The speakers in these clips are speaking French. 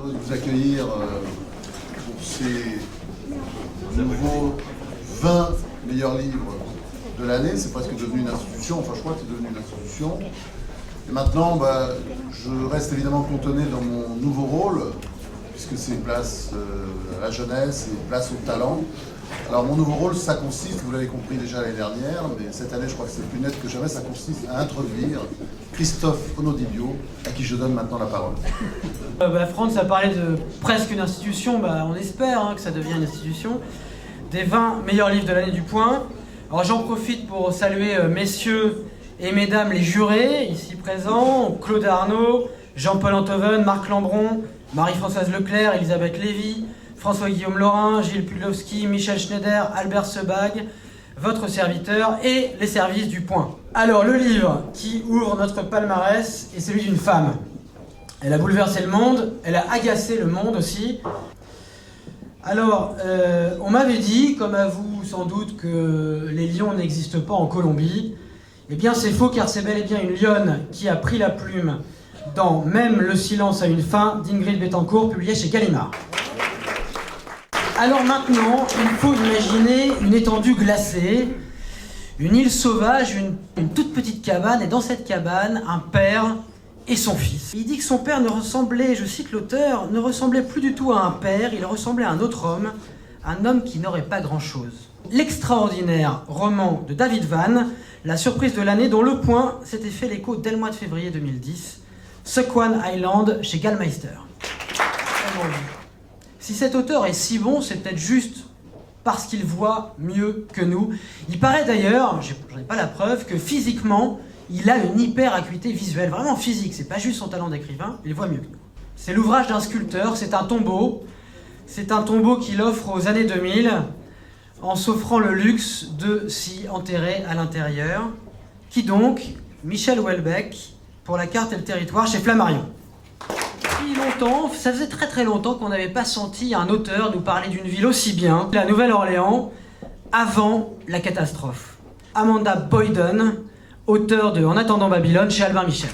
heureux de vous accueillir pour ces nouveaux 20 meilleurs livres de l'année. C'est presque devenu une institution, enfin je crois que c'est devenu une institution. Et maintenant, je reste évidemment cantonné dans mon nouveau rôle, puisque c'est place à la jeunesse et place au talent. Alors mon nouveau rôle, ça consiste, vous l'avez compris déjà l'année dernière, mais cette année je crois que c'est plus net que jamais, ça consiste à introduire Christophe Onodibio, à qui je donne maintenant la parole. Franz a parlé de presque une institution, on espère que ça devient une institution. Des 20 meilleurs livres de l'année du Point. Alors j'en profite pour saluer messieurs et mesdames les jurés, ici présents, Claude Arnaud, Jean-Paul Enthoven, Marc Lambron, Marie-Françoise Leclerc, Elisabeth Lévy, François-Guillaume Laurin, Gilles Pudlowski, Michel Schneider, Albert Sebag, votre serviteur et les services du Point. Alors le livre qui ouvre notre palmarès est celui d'une femme. Elle a bouleversé le monde, elle a agacé le monde aussi. Alors, on m'avait dit, comme à vous sans doute, que les lions n'existent pas en Colombie. Eh bien c'est faux, car c'est bel et bien une lionne qui a pris la plume dans Même le silence a une fin d'Ingrid Betancourt, publié chez Gallimard. Alors maintenant, il faut imaginer une étendue glacée, une île sauvage, une toute petite cabane, et dans cette cabane, un père et son fils. Il dit que son père ne ressemblait, je cite l'auteur, ne ressemblait plus du tout à un père, il ressemblait à un autre homme, un homme qui n'aurait pas grand-chose. L'extraordinaire roman de David Vann, la surprise de l'année dont Le Point s'était fait l'écho dès le mois de février 2010, Squan Island chez Gallmeister. Si cet auteur est si bon, c'est peut-être juste parce qu'il voit mieux que nous. Il paraît d'ailleurs, j'en ai pas la preuve, que physiquement, il a une hyper acuité visuelle, vraiment physique, c'est pas juste son talent d'écrivain, il voit mieux que nous. C'est l'ouvrage d'un sculpteur, c'est un tombeau qu'il offre aux années 2000, en s'offrant le luxe de s'y enterrer à l'intérieur. Qui donc? Michel Houellebecq, pour la carte et le territoire, chez Flammarion. Ça faisait très très longtemps qu'on n'avait pas senti un auteur nous parler d'une ville aussi bien, la Nouvelle-Orléans, avant la catastrophe. Amanda Boyden, auteur de En attendant Babylone chez Albin Michel.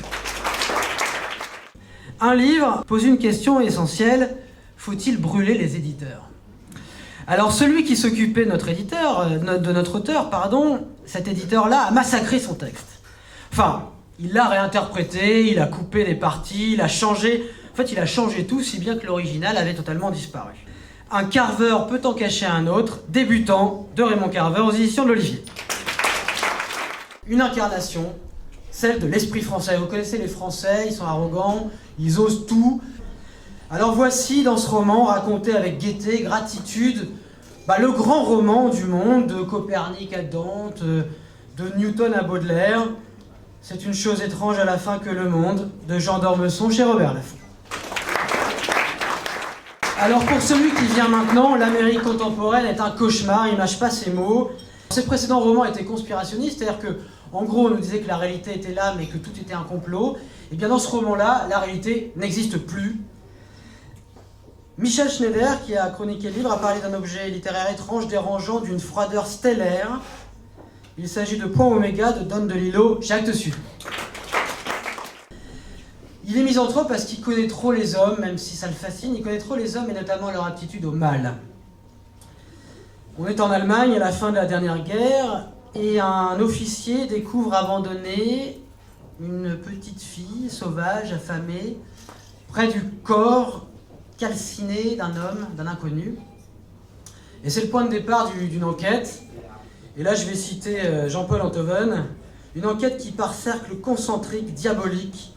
Un livre pose une question essentielle, faut-il brûler les éditeurs? Alors celui qui s'occupait de notre auteur, cet éditeur-là a massacré son texte. Enfin, il l'a réinterprété, il a coupé des parties, il a changé... En fait, il a changé tout, si bien que l'original avait totalement disparu. Un Carver peut en cacher un autre, débutant de Raymond Carver aux éditions de l'Olivier. Une incarnation, celle de l'esprit français. Vous connaissez les Français, ils sont arrogants, ils osent tout. Alors voici, dans ce roman, raconté avec gaieté, gratitude, le grand roman du monde, de Copernic à Dante, de Newton à Baudelaire. C'est une chose étrange à la fin que le monde, de Jean d'Ormesson chez Robert Laffont. Alors pour celui qui vient maintenant, l'Amérique contemporaine est un cauchemar, il mâche pas ses mots. Ses précédents romans étaient conspirationnistes, c'est-à-dire que, en gros, on nous disait que la réalité était là, mais que tout était un complot. Et bien dans ce roman-là, la réalité n'existe plus. Michel Schneider, qui a chroniqué le livre, a parlé d'un objet littéraire étrange, dérangeant, d'une froideur stellaire. Il s'agit de Point Oméga de Don DeLillo, chez Actes Sud. Il est misanthrope parce qu'il connaît trop les hommes, même si ça le fascine, il connaît trop les hommes et notamment leur aptitude au mal. On est en Allemagne à la fin de la dernière guerre et un officier découvre abandonnée une petite fille sauvage, affamée, près du corps calciné d'un homme, d'un inconnu. Et c'est le point de départ d'une enquête. Et là je vais citer Jean-Paul Enthoven, une enquête qui par cercle concentrique, diabolique,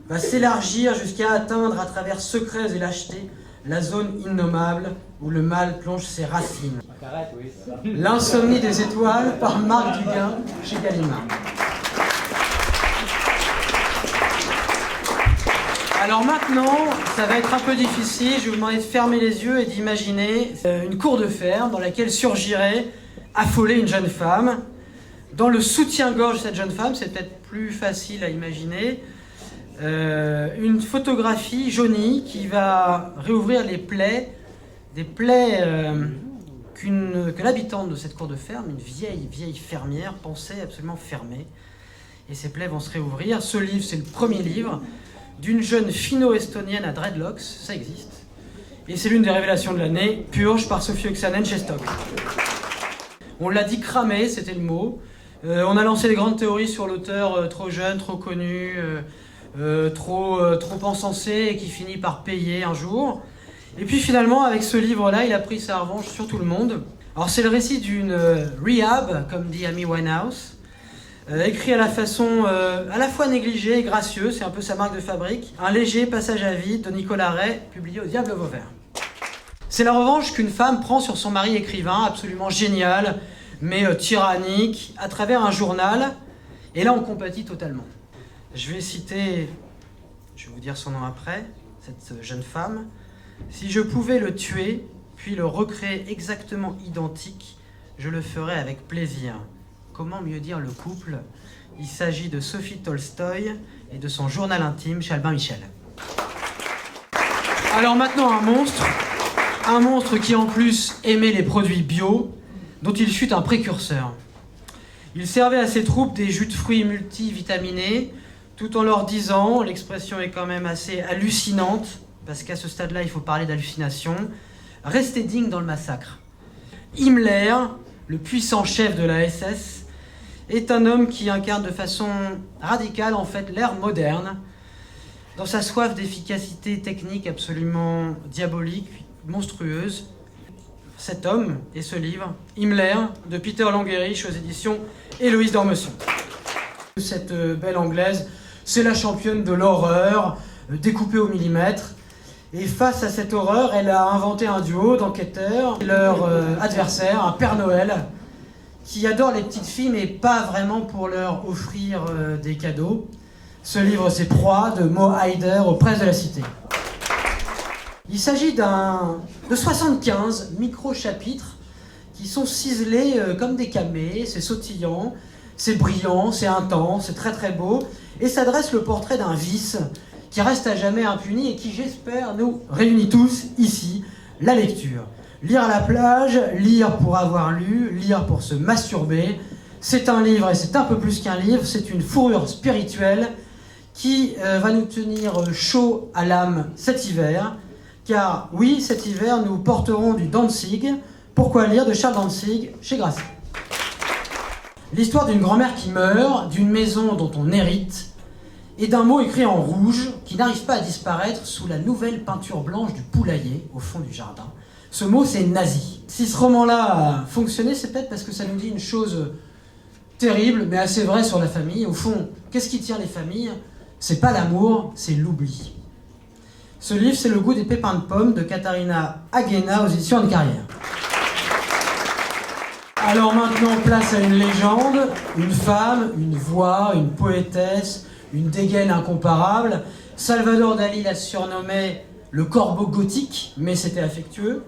va s'élargir jusqu'à atteindre à travers secrets et lâchetés la zone innommable où le mal plonge ses racines. L'insomnie des étoiles par Marc Duguin chez Gallimard. Alors maintenant, ça va être un peu difficile, je vais vous demander de fermer les yeux et d'imaginer une cour de ferme dans laquelle surgirait, affolée, une jeune femme. Dans le soutien-gorge de cette jeune femme, c'est peut-être plus facile à imaginer, une photographie jaunie qui va réouvrir des plaies que l'habitante de cette cour de ferme, une vieille fermière, pensait absolument fermer. Et ces plaies vont se réouvrir. Ce livre, c'est le premier livre d'une jeune finno-estonienne à dreadlocks, ça existe, Et c'est l'une des révélations de l'année, Purge par Sophie Oksanen chez Stock. On l'a dit cramé, c'était le mot. On a lancé des grandes théories sur l'auteur trop jeune, trop connu, trop encensé et qui finit par payer un jour. Et puis finalement, avec ce livre-là, il a pris sa revanche sur tout le monde. Alors c'est le récit d'une rehab, comme dit Amy Winehouse, écrit à la façon à la fois négligée et gracieuse, c'est un peu sa marque de fabrique. Un léger passage à vide de Nicolas Ray, publié au Diable Vauvert. C'est la revanche qu'une femme prend sur son mari écrivain, absolument génial, mais tyrannique, à travers un journal. Et là, on compatit totalement. Je vais vous dire son nom après, cette jeune femme. Si je pouvais le tuer, puis le recréer exactement identique, je le ferais avec plaisir. Comment mieux dire le couple? Il s'agit de Sophie Tolstoï et de son journal intime chez Albin Michel. Alors maintenant, un monstre qui en plus aimait les produits bio, dont il fut un précurseur. Il servait à ses troupes des jus de fruits multivitaminés, tout en leur disant, l'expression est quand même assez hallucinante, parce qu'à ce stade-là, il faut parler d'hallucination, restez digne dans le massacre. Himmler, le puissant chef de la SS, est un homme qui incarne de façon radicale en fait l'ère moderne, dans sa soif d'efficacité technique absolument diabolique, monstrueuse. Cet homme et ce livre, Himmler, de Peter Langerich aux éditions Héloïse d'Ormesson. Cette belle anglaise, c'est la championne de l'horreur, découpée au millimètre. Et face à cette horreur, elle a inventé un duo d'enquêteurs, leur adversaire, un Père Noël, qui adore les petites filles, mais pas vraiment pour leur offrir des cadeaux. Ce livre, c'est Proie, de Mo Hayder, aux presses de la Cité. Il s'agit de 75 micro-chapitres qui sont ciselés comme des camées, c'est sautillant, c'est brillant, c'est intense, c'est très très beau, et ça dresse le portrait d'un vice qui reste à jamais impuni et qui, j'espère, nous réunit tous ici, la lecture. Lire à la plage, lire pour avoir lu, lire pour se masturber, c'est un livre et c'est un peu plus qu'un livre, c'est une fourrure spirituelle qui va nous tenir chaud à l'âme cet hiver. Car oui, cet hiver, nous porterons du Danzig. Pourquoi lire de Charles Danzig chez Grasset. L'histoire d'une grand-mère qui meurt, d'une maison dont on hérite, et d'un mot écrit en rouge qui n'arrive pas à disparaître sous la nouvelle peinture blanche du poulailler au fond du jardin. Ce mot, c'est nazi. Si ce roman-là a fonctionné, c'est peut-être parce que ça nous dit une chose terrible, mais assez vraie sur la famille. Au fond, qu'est-ce qui tient les familles? C'est pas l'amour, c'est l'oubli. Ce livre, c'est Le goût des pépins de pommes de Katharina Agena aux éditions Anne Carrière. Alors maintenant, place à une légende, une femme, une voix, une poétesse, une dégaine incomparable. Salvador Dali la surnommait le corbeau gothique, mais c'était affectueux.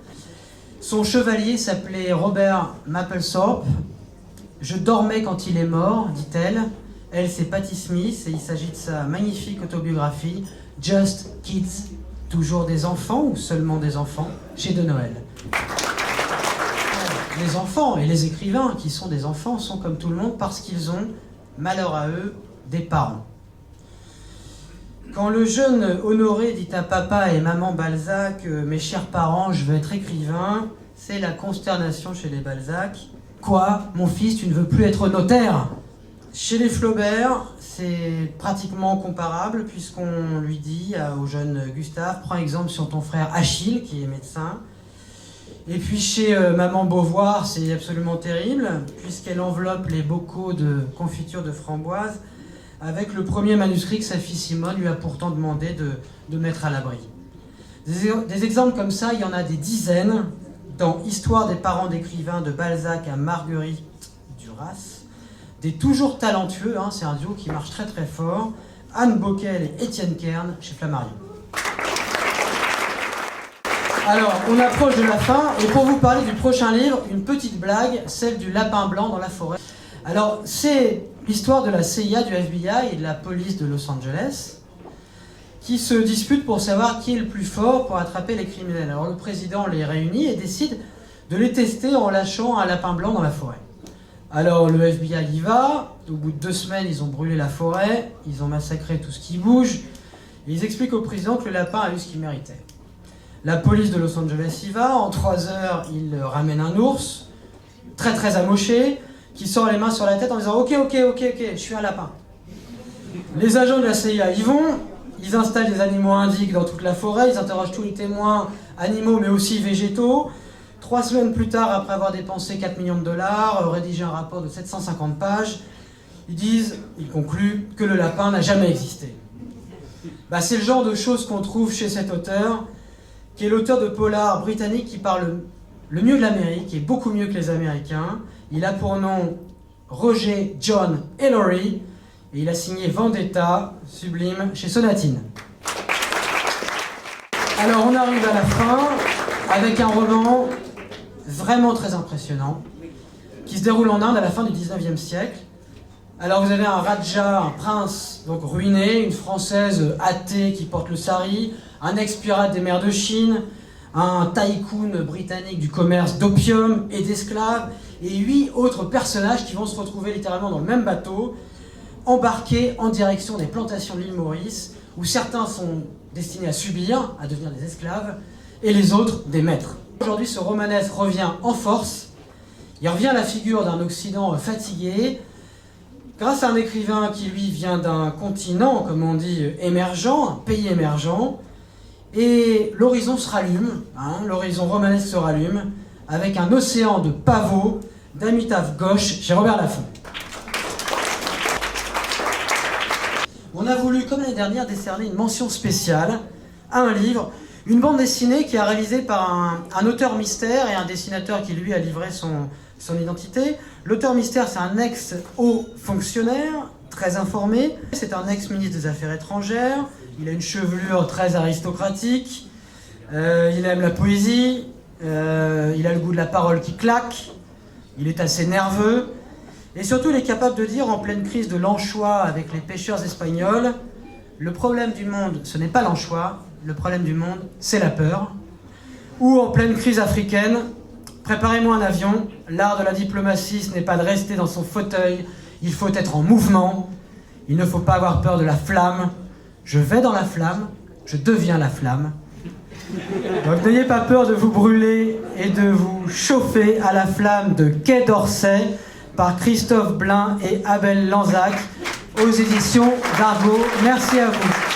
Son chevalier s'appelait Robert Mapplethorpe. Je dormais quand il est mort, dit-elle. Elle, c'est Patti Smith, et il s'agit de sa magnifique autobiographie Just Kids. Toujours des enfants ou seulement des enfants chez De Noël. Les enfants et les écrivains qui sont des enfants sont comme tout le monde parce qu'ils ont, malheur à eux, des parents. Quand le jeune Honoré dit à papa et maman Balzac « Mes chers parents, je veux être écrivain », c'est la consternation chez les Balzac. « Quoi, mon fils, tu ne veux plus être notaire ?» Chez les Flaubert, c'est pratiquement comparable puisqu'on lui dit au jeune Gustave « Prends exemple sur ton frère Achille, qui est médecin ». Et puis chez Maman Beauvoir, c'est absolument terrible puisqu'elle enveloppe les bocaux de confiture de framboise avec le premier manuscrit que sa fille Simone lui a pourtant demandé de mettre à l'abri. Des exemples comme ça, il y en a des dizaines dans Histoire des parents d'écrivains de Balzac à Marguerite Duras. Des toujours talentueux, c'est un duo qui marche très très fort, Anne Bocquel et Étienne Kern chez Flammarion. Alors, on approche de la fin, et pour vous parler du prochain livre, une petite blague, celle du lapin blanc dans la forêt. Alors, c'est l'histoire de la CIA, du FBI et de la police de Los Angeles, qui se disputent pour savoir qui est le plus fort pour attraper les criminels. Alors, le président les réunit et décide de les tester en lâchant un lapin blanc dans la forêt. Alors, le FBI y va, au bout de 2 semaines, ils ont brûlé la forêt, ils ont massacré tout ce qui bouge, et ils expliquent au président que le lapin a eu ce qu'il méritait. La police de Los Angeles y va. En 3 heures, il ramène un ours, très très amoché, qui sort les mains sur la tête en disant « Ok, je suis un lapin ». Les agents de la CIA y vont, ils installent des animaux indiques dans toute la forêt, ils interrogent tous les témoins, animaux mais aussi végétaux. 3 semaines plus tard, après avoir dépensé 4 millions de dollars, rédigé un rapport de 750 pages, ils concluent que le lapin n'a jamais existé. C'est le genre de choses qu'on trouve chez cet auteur, qui est l'auteur de polar britannique qui parle le mieux de l'Amérique, et beaucoup mieux que les Américains. Il a pour nom Roger John Ellery, et il a signé Vendetta, sublime, chez Sonatine. Alors on arrive à la fin, avec un roman vraiment très impressionnant, qui se déroule en Inde à la fin du 19e siècle. Alors vous avez un Raja, un prince donc ruiné, une Française athée qui porte le sari, un ex-pirate des mers de Chine, un tycoon britannique du commerce d'opium et d'esclaves, et 8 autres personnages qui vont se retrouver littéralement dans le même bateau, embarqués en direction des plantations de l'île Maurice, où certains sont destinés à subir, à devenir des esclaves, et les autres des maîtres. Aujourd'hui, ce romanesque revient en force. Il revient à la figure d'un Occident fatigué, grâce à un écrivain qui, lui, vient d'un continent, comme on dit, émergent, un pays émergent, et l'horizon se rallume, l'horizon romanesque se rallume, avec un océan de pavots d'Amitav Ghosh chez Robert Laffont. On a voulu, comme l'année dernière, décerner une mention spéciale à un livre, une bande dessinée qui est réalisée par un auteur mystère et un dessinateur qui, lui, a livré son identité. L'auteur mystère, c'est un ex-haut fonctionnaire, très informé. C'est un ex-ministre des Affaires étrangères. Il a une chevelure très aristocratique. Il aime la poésie. Il a le goût de la parole qui claque. Il est assez nerveux. Et surtout, il est capable de dire, en pleine crise de l'anchois avec les pêcheurs espagnols, le problème du monde, ce n'est pas l'anchois, le problème du monde, c'est la peur. Ou en pleine crise africaine, préparez-moi un avion, l'art de la diplomatie, ce n'est pas de rester dans son fauteuil, il faut être en mouvement, il ne faut pas avoir peur de la flamme, je vais dans la flamme, je deviens la flamme. Donc n'ayez pas peur de vous brûler et de vous chauffer à la flamme de Quai d'Orsay par Christophe Blain et Abel Lanzac aux éditions d'Argo. Merci à vous.